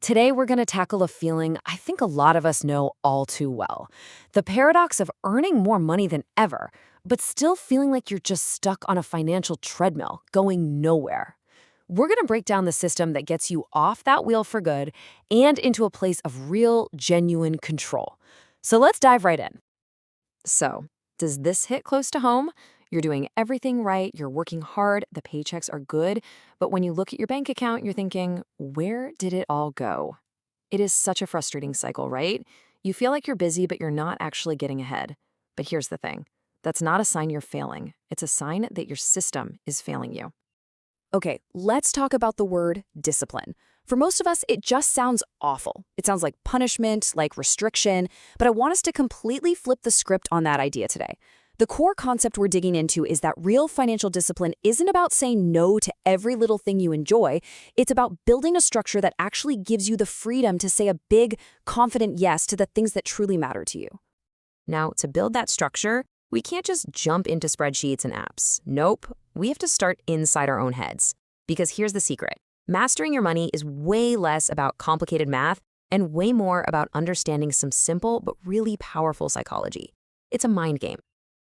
Today, we're going to tackle a feeling I think a lot of us know all too well: the paradox of earning more money than ever, but still feeling like you're just stuck on a financial treadmill, going nowhere. We're going to break down the system that gets you off that wheel for good and into a place of real, genuine control. So let's dive right in. So, does this hit close to home? You're doing everything right, you're working hard, the paychecks are good, but when you look at your bank account, you're thinking, where did it all go? It is such a frustrating cycle, right? You feel like you're busy, but you're not actually getting ahead. But here's the thing: that's not a sign you're failing, it's a sign that your system is failing you. Okay, let's talk about the word discipline. For most of us, it just sounds awful. It sounds like punishment, like restriction, but I want us to completely flip the script on that idea today. The core concept we're digging into is that real financial discipline isn't about saying no to every little thing you enjoy. It's about building a structure that actually gives you the freedom to say a big, confident yes to the things that truly matter to you. Now, to build that structure, we can't just jump into spreadsheets and apps. Nope, we have to start inside our own heads. Because here's the secret: mastering your money is way less about complicated math and way more about understanding some simple but really powerful psychology. It's a mind game.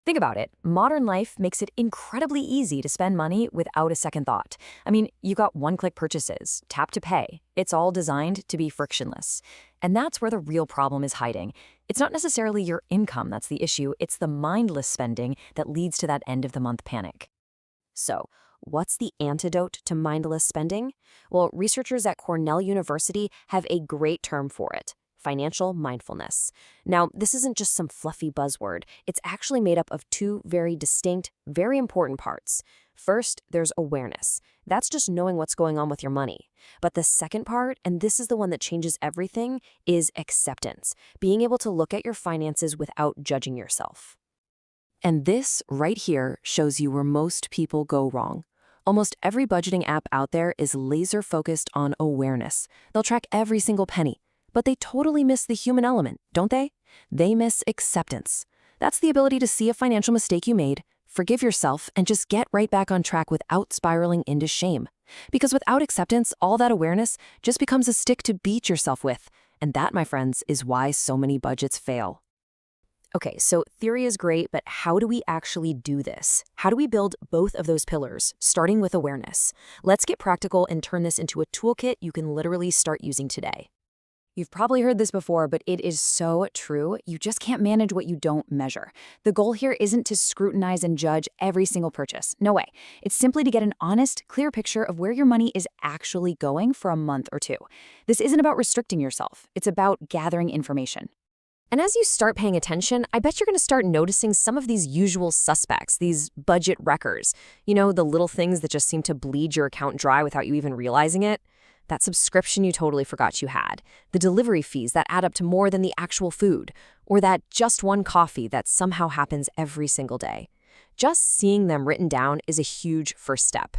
Think about it. Modern life makes it incredibly easy to spend money without a second thought. I mean, you got one-click purchases, tap to pay. It's all designed to be frictionless. And that's where the real problem is hiding. It's not necessarily your income that's the issue, it's the mindless spending that leads to that end-of-the-month panic. So, what's the antidote to mindless spending? Well, researchers at Cornell University have a great term for it: financial mindfulness. Now, this isn't just some fluffy buzzword. It's actually made up of two very distinct, very important parts. First, there's awareness. That's just knowing what's going on with your money. But the second part, and this is the one that changes everything, is acceptance. Being able to look at your finances without judging yourself. And this right here shows you where most people go wrong. Almost every budgeting app out there is laser focused on awareness. They'll track every single penny. But they totally miss the human element, don't they? They miss acceptance. That's the ability to see a financial mistake you made, forgive yourself, and just get right back on track without spiraling into shame. Because without acceptance, all that awareness just becomes a stick to beat yourself with. And that, my friends, is why so many budgets fail. Okay, so theory is great, but how do we actually do this? How do we build both of those pillars, starting with awareness? Let's get practical and turn this into a toolkit you can literally start using today. You've probably heard this before, but it is so true. You just can't manage what you don't measure. The goal here isn't to scrutinize and judge every single purchase. No way. It's simply to get an honest, clear picture of where your money is actually going for a month or two. This isn't about restricting yourself. It's about gathering information. And as you start paying attention, I bet you're going to start noticing some of these usual suspects, these budget wreckers. You know, the little things that just seem to bleed your account dry without you even realizing it. That subscription you totally forgot you had, the delivery fees that add up to more than the actual food, or that just one coffee that somehow happens every single day. Just seeing them written down is a huge first step.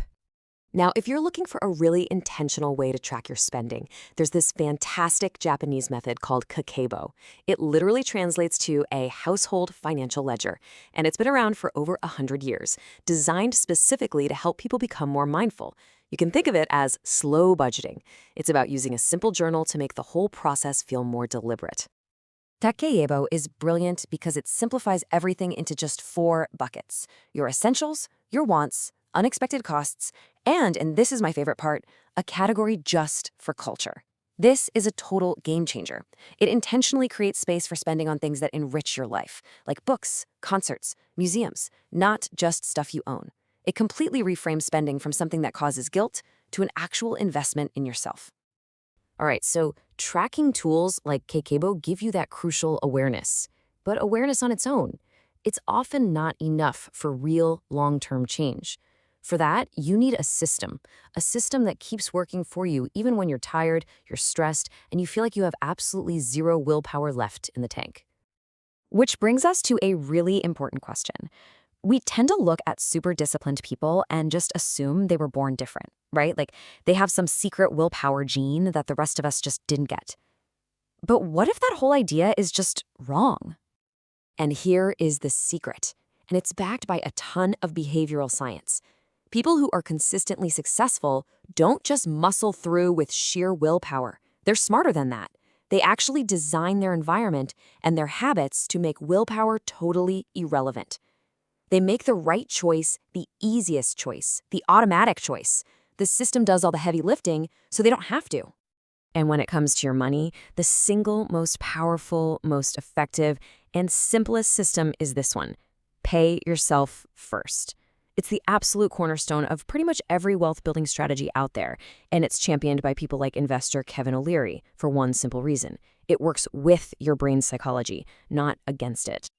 Now, if you're looking for a really intentional way to track your spending, there's this fantastic Japanese method called kakeibo. It literally translates to a household financial ledger, and it's been around for over 100 years, designed specifically to help people become more mindful. You can think of it as slow budgeting. It's about using a simple journal to make the whole process feel more deliberate. Kakeibo is brilliant because it simplifies everything into just 4 buckets: your essentials, your wants, unexpected costs, and this is my favorite part, a category just for culture. This is a total game changer. It intentionally creates space for spending on things that enrich your life, like books, concerts, museums, not just stuff you own. It completely reframes spending from something that causes guilt to an actual investment in yourself. All right, so tracking tools like Kakeibo give you that crucial awareness. But awareness on its own, it's often not enough for real long-term change. For that, you need a system that keeps working for you even when you're tired, you're stressed, and you feel like you have absolutely zero willpower left in the tank. Which brings us to a really important question. We tend to look at super disciplined people and just assume they were born different, right? Like they have some secret willpower gene that the rest of us just didn't get. But what if that whole idea is just wrong? And here is the secret, and it's backed by a ton of behavioral science. People who are consistently successful don't just muscle through with sheer willpower. They're smarter than that. They actually design their environment and their habits to make willpower totally irrelevant. They make the right choice the easiest choice, the automatic choice. The system does all the heavy lifting, so they don't have to. And when it comes to your money, the single most powerful, most effective, and simplest system is this one: pay yourself first. It's the absolute cornerstone of pretty much every wealth-building strategy out there, and it's championed by people like investor Kevin O'Leary for one simple reason: it works with your brain's psychology, not against it.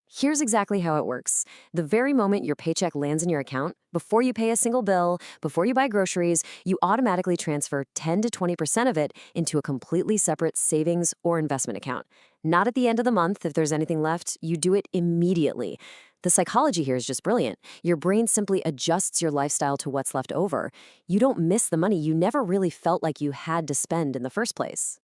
Here's exactly how it works. The very moment your paycheck lands in your account, before you pay a single bill, before you buy groceries, you automatically transfer 10 to 20% of it into a completely separate savings or investment account. Not at the end of the month if there's anything left, you do it immediately. The psychology here is just brilliant. Your brain simply adjusts your lifestyle to what's left over. You don't miss the money you never really felt like you had to spend in the first place.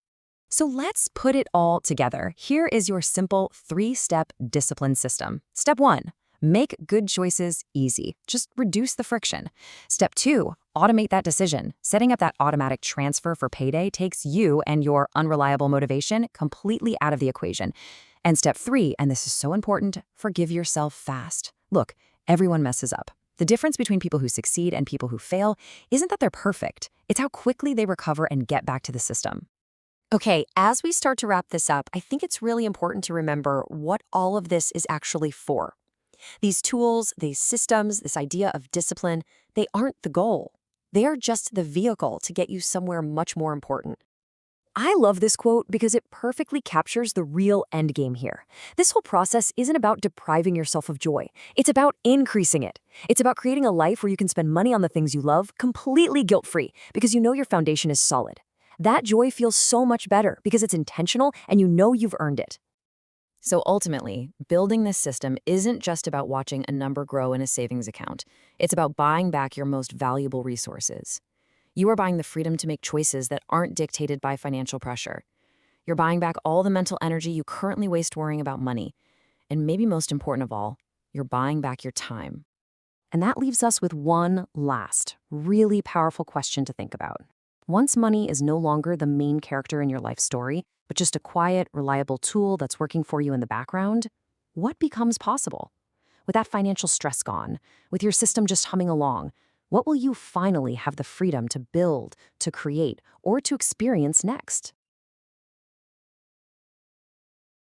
So let's put it all together. Here is your simple 3-step discipline system. Step 1, make good choices easy. Just reduce the friction. Step 2, automate that decision. Setting up that automatic transfer for payday takes you and your unreliable motivation completely out of the equation. And step 3, and this is so important, forgive yourself fast. Look, everyone messes up. The difference between people who succeed and people who fail isn't that they're perfect. It's how quickly they recover and get back to the system. Okay, as we start to wrap this up, I think it's really important to remember what all of this is actually for. These tools, these systems, this idea of discipline, they aren't the goal. They are just the vehicle to get you somewhere much more important. I love this quote because it perfectly captures the real end game here. This whole process isn't about depriving yourself of joy. It's about increasing it. It's about creating a life where you can spend money on the things you love completely guilt-free because you know your foundation is solid. That joy feels so much better because it's intentional and you know you've earned it. So ultimately, building this system isn't just about watching a number grow in a savings account. It's about buying back your most valuable resources. You are buying the freedom to make choices that aren't dictated by financial pressure. You're buying back all the mental energy you currently waste worrying about money. And maybe most important of all, you're buying back your time. And that leaves us with one last, really powerful question to think about. Once money is no longer the main character in your life story, but just a quiet, reliable tool that's working for you in the background, what becomes possible? With that financial stress gone, with your system just humming along, what will you finally have the freedom to build, to create, or to experience next?